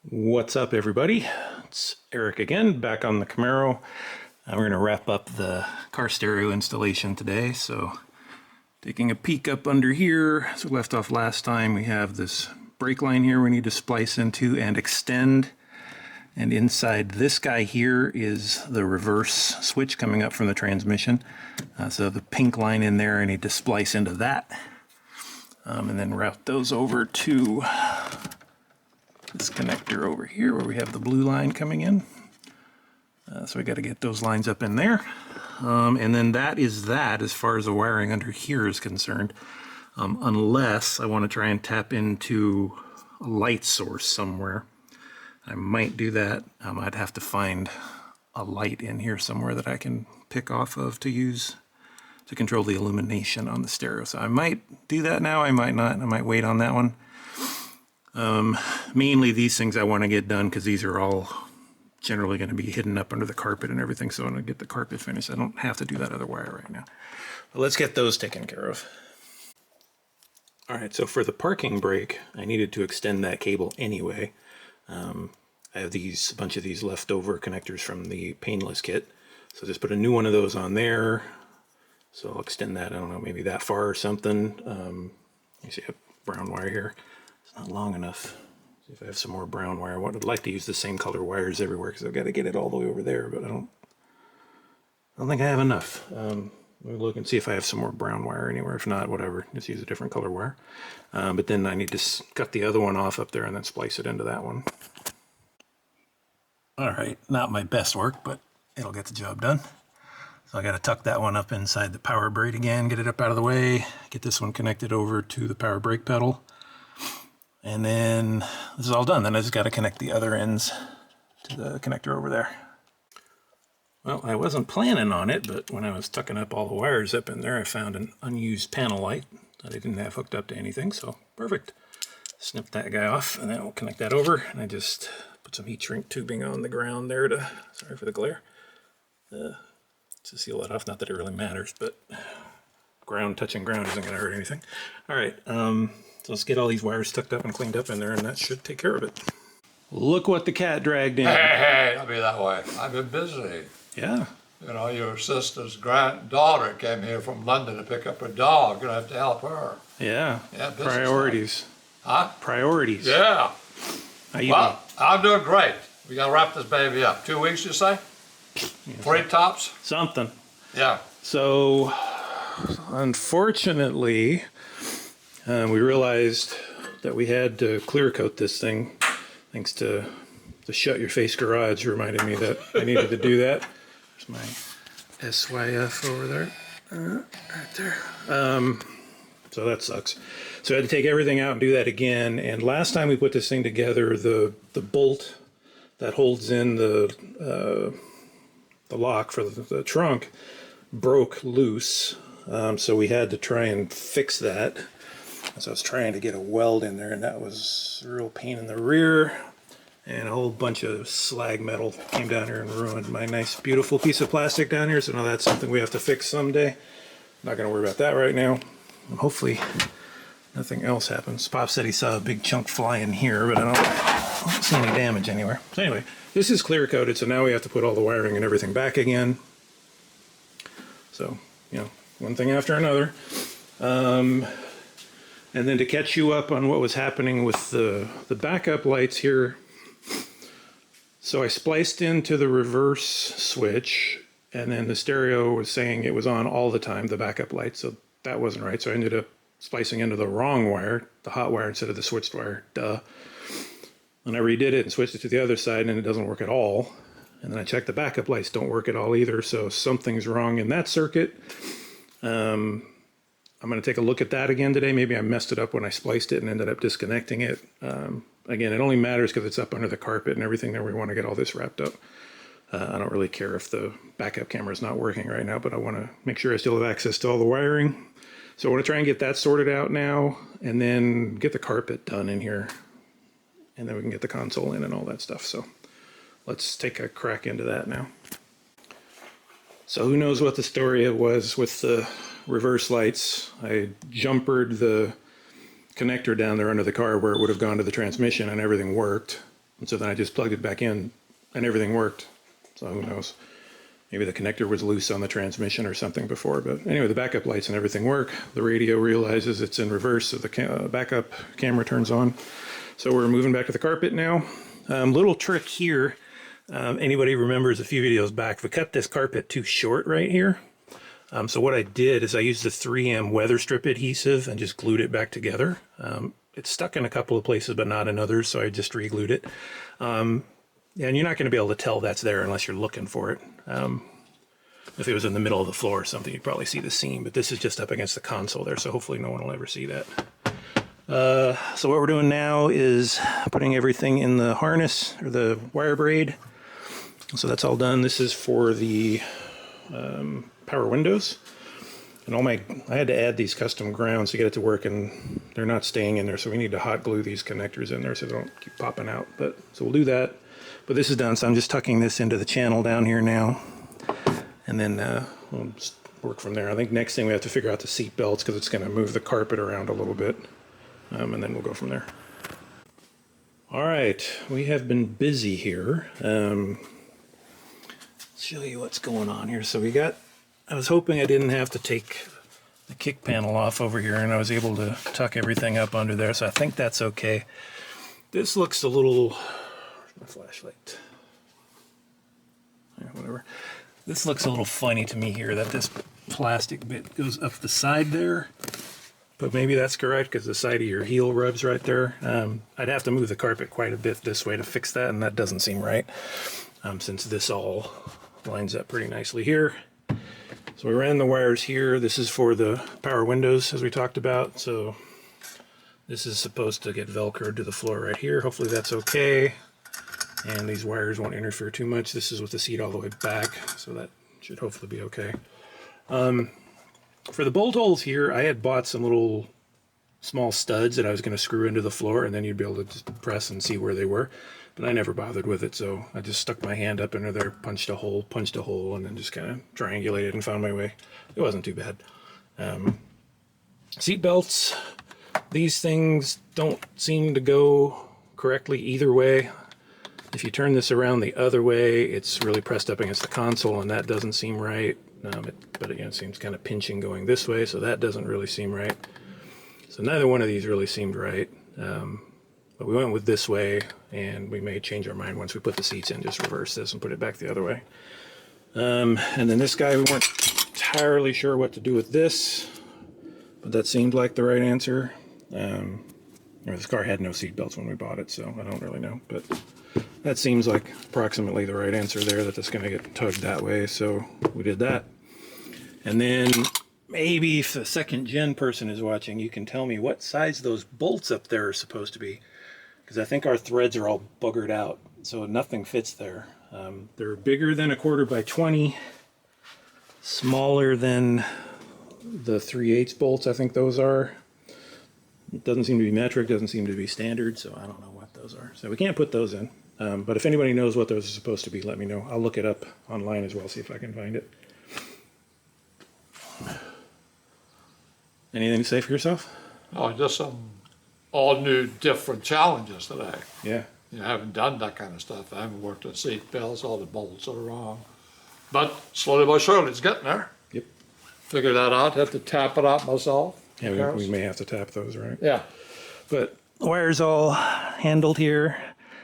What's up, everybody? It's Eric again, back on the Camaro. We're going to wrap up the car stereo installation today. So taking a peek up under here, as we left off last time, we have this brake line here we need to splice into and extend. And inside this guy here is the reverse switch coming up from the transmission. So the pink line in there, I need to splice into that. And then route those over to this connector over here where we have the blue line coming in. So we got to get those lines up in there. And then that is that as far as the wiring under here is concerned. Unless I want to try and tap into a light source somewhere. I might do that. I'd have to find a light in here somewhere that I can pick off of to use to control the illumination on the stereo. So I might do that now, I might not. I might wait on that one. Mainly these things I want to get done because these are all generally going to be hidden up under the carpet and everything. So I want to get the carpet finished. I don't have to do that other wire right now. But let's get those taken care of. All right, so for the parking brake, I needed to extend that cable anyway. I have a bunch of these leftover connectors from the painless kit. So just put a new one of those on there. So I'll extend that, I don't know, maybe that far or something. You see a brown wire here. It's not long enough. See if I have some more brown wire. I'd like to use the same color wires everywhere because I've got to get it all the way over there, but I don't think I have enough. We'll look and see if I have some more brown wire anywhere. If not, whatever, just use a different color wire. But then I need to cut the other one off up there and then splice it into that one. All right, not my best work, but it'll get the job done. So I got to tuck that one up inside the power braid again, get it up out of the way, get this one connected over to the power brake pedal. And then this is all done. Then I just got to connect the other ends to the connector over there. Well, I wasn't planning on it, but when I was tucking up all the wires up in there, I found an unused panel light that I didn't have hooked up to anything, so perfect. Snip that guy off, and then I'll connect that over, and I just put some heat shrink tubing on the ground there to, sorry for the glare, to seal that off. Not that it really matters, but touching ground isn't going to hurt anything. All right, so let's get all these wires tucked up and cleaned up in there, and that should take care of it. Look what the cat dragged in. Hey, I'll be that way. I've been busy. Yeah. You know, your sister's granddaughter came here from London to pick up her dog. You're going to have to help her. Yeah. Yeah, priorities. Huh? Priorities. Yeah. Well, I'm doing great. We got to wrap this baby up. 2 weeks, you say? Yeah, 3 tops? Something. Yeah. So, unfortunately, we realized that we had to clear coat this thing. Thanks to the Shut Your Face Garage reminded me that I needed to do that. There's my SYF over there. Right there. So that sucks. So I had to take everything out and do that again. And last time we put this thing together, the bolt that holds in the lock for the trunk broke loose. So we had to try and fix that. So I was trying to get a weld in there, and that was a real pain in the rear. And a whole bunch of slag metal came down here and ruined my nice, beautiful piece of plastic down here. So now that's something we have to fix someday. Not going to worry about that right now. And hopefully nothing else happens. Pop said he saw a big chunk fly in here, but I don't see any damage anywhere. So anyway, this is clear coated, so now we have to put all the wiring and everything back again. So, you know, one thing after another. And then to catch you up on what was happening with the backup lights here. So I spliced into the reverse switch, and then the stereo was saying it was on all the time, the backup light, so that wasn't right. So I ended up splicing into the wrong wire, the hot wire instead of the switched wire, duh. And I redid it and switched it to the other side, and it doesn't work at all. And then I checked the backup lights, don't work at all either, so something's wrong in that circuit. I'm going to take a look at that again today. Maybe I messed it up when I spliced it and ended up disconnecting it. Again, it only matters because it's up under the carpet and everything there. We want to get all this wrapped up. I don't really care if the backup camera is not working right now, but I want to make sure I still have access to all the wiring. So I want to try and get that sorted out now and then get the carpet done in here. And then we can get the console in and all that stuff. So let's take a crack into that now. So who knows what the story was with the reverse lights. I jumpered the connector down there under the car where it would have gone to the transmission and everything worked. And so then I just plugged it back in and everything worked. So who knows? Maybe the connector was loose on the transmission or something before. But anyway, the backup lights and everything work. The radio realizes it's in reverse, so the backup camera turns on. So we're moving back to the carpet now. Little trick here. Anybody remembers a few videos back, we cut this carpet too short right here. So what I did is I used the 3M weather strip adhesive and just glued it back together. It's stuck in a couple of places, but not in others, so I just re-glued it. And you're not going to be able to tell that's there unless you're looking for it. If it was in the middle of the floor or something, you'd probably see the seam, but this is just up against the console there, so hopefully no one will ever see that. So what we're doing now is putting everything in the harness, or the wire braid. So that's all done. This is for the power windows. And I had to add these custom grounds to get it to work, and they're not staying in there, so we need to hot glue these connectors in there so they don't keep popping out. So we'll do that. But this is done, so I'm just tucking this into the channel down here now. And then we'll just work from there. I think next thing we have to figure out the seat belts, because it's going to move the carpet around a little bit. And then we'll go from there. All right, we have been busy here. Let's show you what's going on here. So I was hoping I didn't have to take the kick panel off over here, and I was able to tuck everything up under there, so I think that's okay. This looks a little... Where's my flashlight? Yeah, whatever. This looks a little funny to me here, that this plastic bit goes up the side there. But maybe that's correct, because the side of your heel rubs right there. I'd have to move the carpet quite a bit this way to fix that, and that doesn't seem right, since this all lines up pretty nicely here. So we ran the wires here. This is for the power windows, as we talked about. So this is supposed to get Velcroed to the floor right here. Hopefully that's okay. And these wires won't interfere too much. This is with the seat all the way back, so that should hopefully be okay. For the bolt holes here, I had bought some little small studs that I was going to screw into the floor, and then you'd be able to just press and see where they were. But I never bothered with it, so I just stuck my hand up into there, punched a hole, and then just kind of triangulated and found my way. It wasn't too bad. Seat belts, these things don't seem to go correctly either way. If you turn this around the other way, it's really pressed up against the console, and that doesn't seem right. But again, it seems kind of pinching going this way, so that doesn't really seem right. So neither one of these really seemed right. But we went with this way, and we may change our mind once we put the seats in, just reverse this and put it back the other way. And then this guy, we weren't entirely sure what to do with this, but that seemed like the right answer. This car had no seat belts when we bought it, so I don't really know. But that seems like approximately the right answer there, that it's going to get tugged that way, so we did that. And then maybe if the second gen person is watching, you can tell me what size those bolts up there are supposed to be, because I think our threads are all buggered out, so nothing fits there. They're bigger than 1/4 by 20, smaller than the 3/8 bolts, I think those are. It doesn't seem to be metric, doesn't seem to be standard, so I don't know what those are. So we can't put those in. But if anybody knows what those are supposed to be, let me know. I'll look it up online as well, see if I can find it. Anything to say for yourself? Oh, just some all new different challenges today. Yeah. You know, I haven't done that kind of stuff. I haven't worked on seat belts, all the bolts are wrong. But slowly but surely it's getting there. Yep. Figure that out, have to tap it out myself. Yeah, we may have to tap those, right? Yeah. But the wire's all handled here.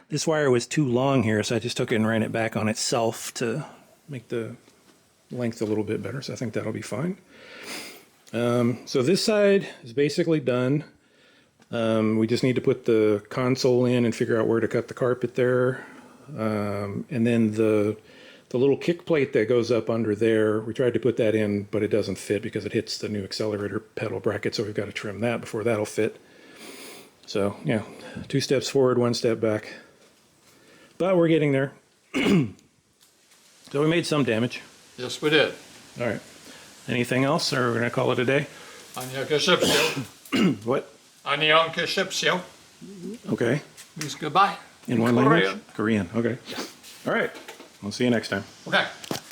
This wire was too long here, so I just took it and ran it back on itself to make the length a little bit better, so I think that'll be fine. So this side is basically done. We just need to put the console in and figure out where to cut the carpet there. And then the little kick plate that goes up under there, we tried to put that in, but it doesn't fit because it hits the new accelerator pedal bracket, so we've got to trim that before that'll fit. So, yeah, 2 steps forward, 1 step back. But we're getting there. So we made some damage. Yes, we did. All right. Anything else, or we're going to call it a day? Annika Shipsio. What? Annika Shipsio. Okay. Means goodbye. In what language? Korean. Okay. All right. We'll see you next time. Okay.